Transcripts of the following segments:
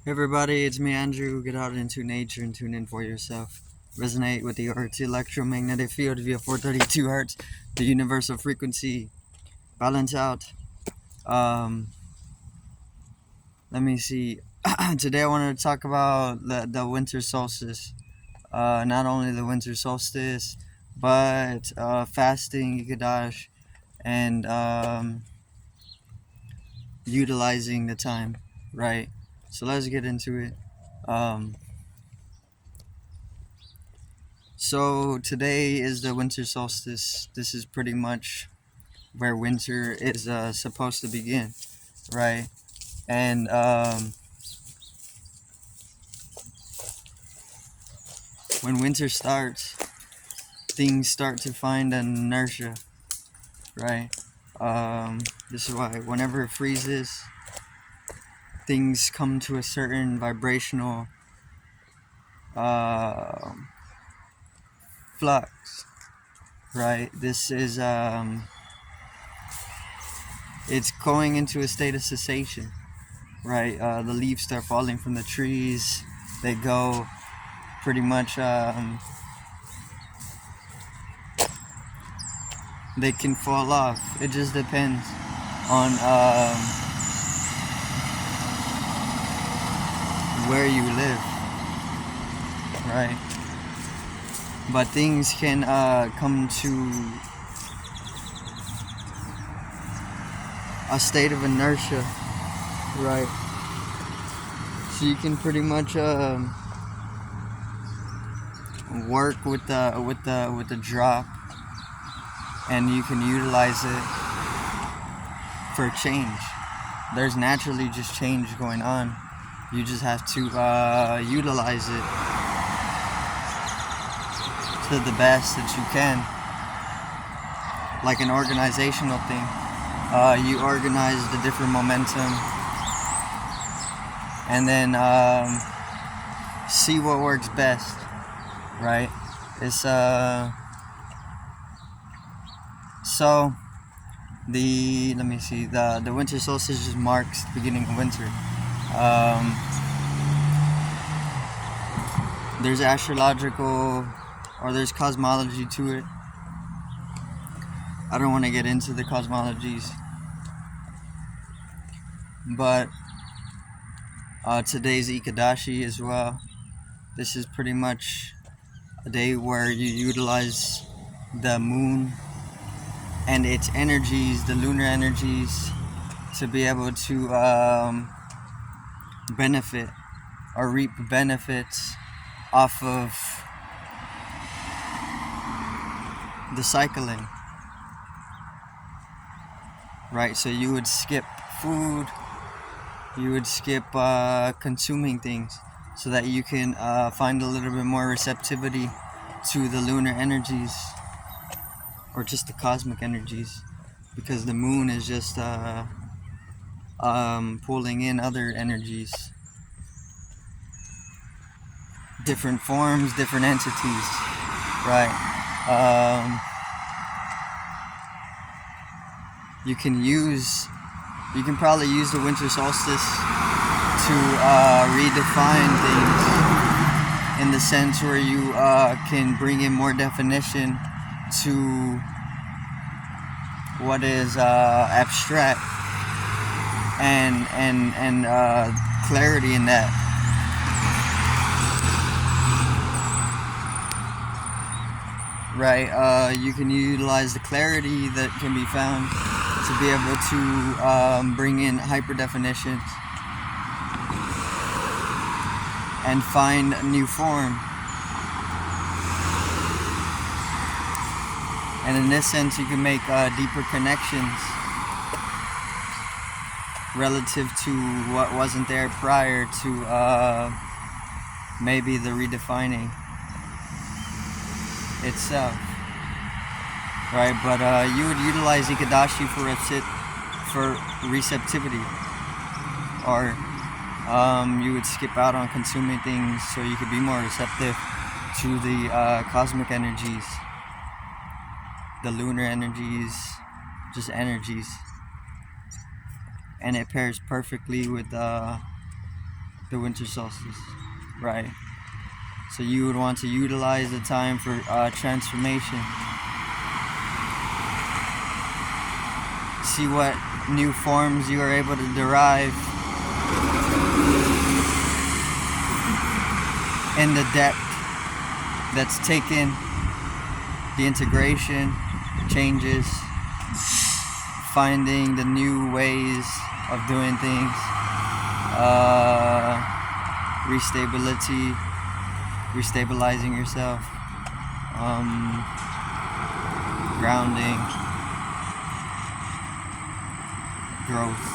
Hey everybody, it's me Andrew. Get out into nature and tune in for yourself. Resonate with the Earth's electromagnetic field via 432 hertz, the universal frequency. Balance out. Um, Let me see. Today I wanted to talk about the winter solstice. Not only the winter solstice, but fasting, ekadashi, and utilizing the time. Right. So let's get into it. Um, So today is the winter solstice. This is pretty much where winter is supposed to begin, right? And when winter starts, things start to find an inertia, right? This is why whenever it freezes, things come to a certain vibrational uh, flux, right? This is it's going into a state of cessation, right? The leaves start falling from the trees. They go pretty much. They can fall off. It just depends on where you live, right? But things can come to a state of inertia, right? So you can pretty much work with the drop, and you can utilize it for change. There's naturally just change going on. You just have to utilize it to the best that you can, like an organizational thing. You organize the different momentum, and then see what works best, right? It's so the let me see the winter solstice just marks the beginning of winter. Um, there's astrological or there's cosmology to it. I don't want to get into the cosmologies, but today's ekadashi as well. This is pretty much a day where you utilize the moon and its energies, the lunar energies, to be able to benefit or reap benefits off of the cycling, right? So you would skip food, you would skip consuming things so that you can find a little bit more receptivity to the lunar energies or just the cosmic energies, because the moon is just pulling in other energies, different forms, different entities, right? Um, you can use, you can probably use the winter solstice to redefine things in the sense where you can bring in more definition to what is abstract and clarity in that. Right, you can utilize the clarity that can be found to be able to bring in hyper definitions and find a new form. And in this sense, you can make deeper connections relative to what wasn't there prior to maybe the redefining itself, right? But you would utilize ekadashi for receptivity, or you would skip out on consuming things so you could be more receptive to the cosmic energies, the lunar energies, just energies, and it pairs perfectly with the winter solstice, right? So you would want to utilize the time for transformation. See what new forms you are able to derive in the depth that's taken, the integration, changes, finding the new ways of doing things, restabilizing yourself, grounding, growth.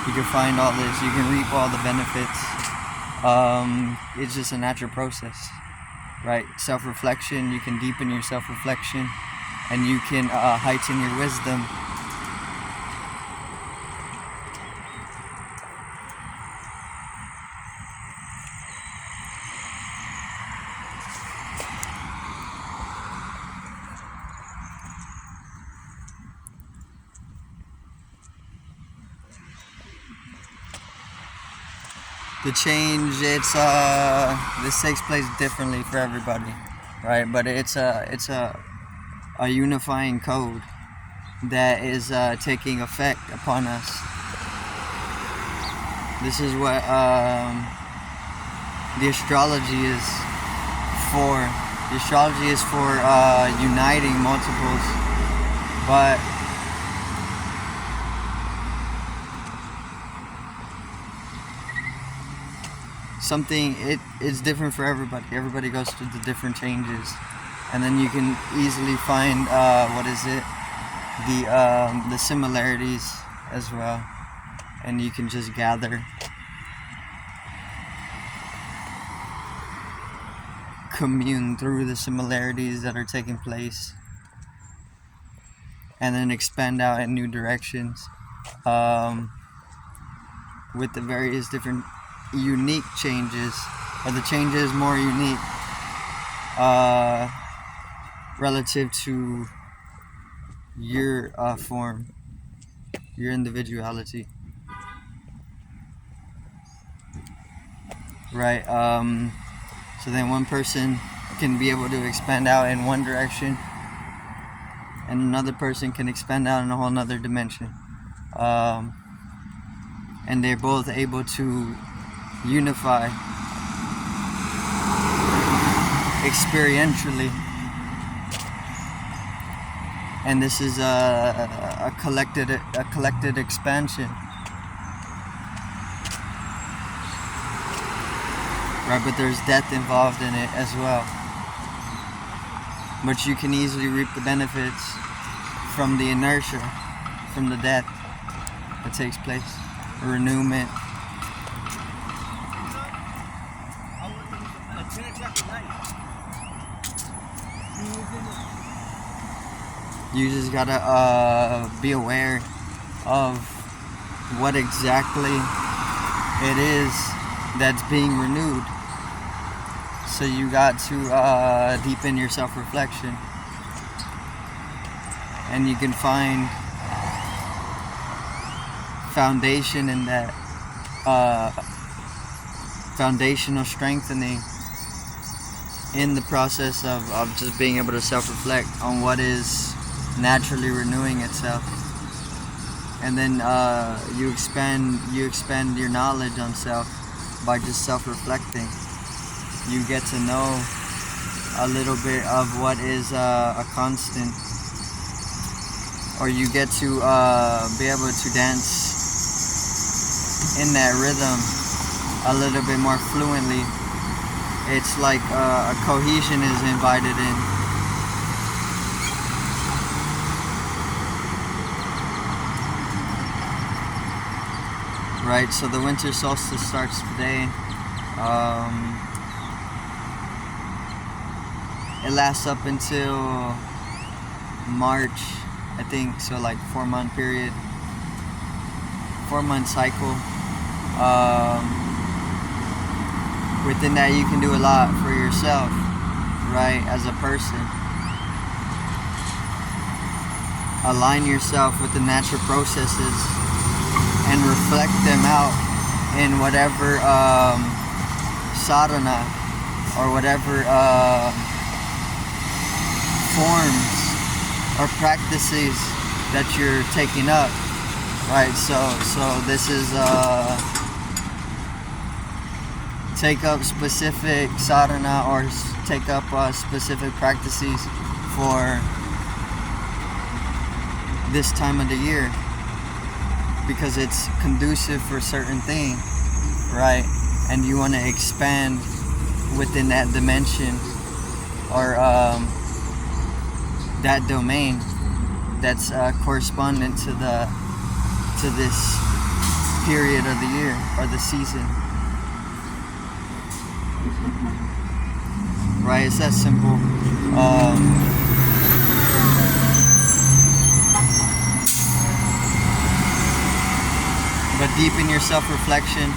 You can find all this, you can reap all the benefits. It's just a natural process, right? Self-reflection, you can deepen your self-reflection, and you can heighten your wisdom. The change, it's this takes place differently for everybody, right? But it's a unifying code that is taking effect upon us. This is what the astrology is for. The astrology is for uniting multiples, but something, it's different for everybody. Everybody goes through the different changes, and then you can easily find the similarities as well, and you can just gather, commune through the similarities that are taking place, and then expand out in new directions with the various different unique changes, or the changes more unique relative to your form, your individuality, right? So then one person can be able to expand out in one direction, and another person can expand out in a whole nother dimension, and they're both able to unify experientially, and this is a collected expansion, right? But there's death involved in it as well, but you can easily reap the benefits from the inertia, from the death that takes place, renewment. You just gotta be aware of what exactly it is that's being renewed. So you got to deepen your self-reflection, and you can find foundation in that, foundational strengthening in the process of just being able to self-reflect on what is naturally renewing itself, and then you expand your knowledge on self by just self-reflecting. You get to know a little bit of what is a constant, or you get to be able to dance in that rhythm a little bit more fluently. It's like a cohesion is invited in. Right, so the winter solstice starts today. It lasts up until March, I think, so like 4-month period, 4-month cycle. Within that, you can do a lot for yourself, right, as a person. Align yourself with the natural processes and reflect them out in whatever sadhana or whatever forms or practices that you're taking up, right? So this is take up specific sadhana or take up specific practices for this time of the year because it's conducive for certain thing, right? And you want to expand within that dimension or that domain that's correspondent to this period of the year or the season, right? It's that simple. But deepen your self-reflection.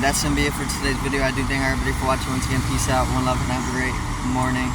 That's gonna be it for today's video. I do thank everybody for watching. Once again, peace out, one love, and have a great morning.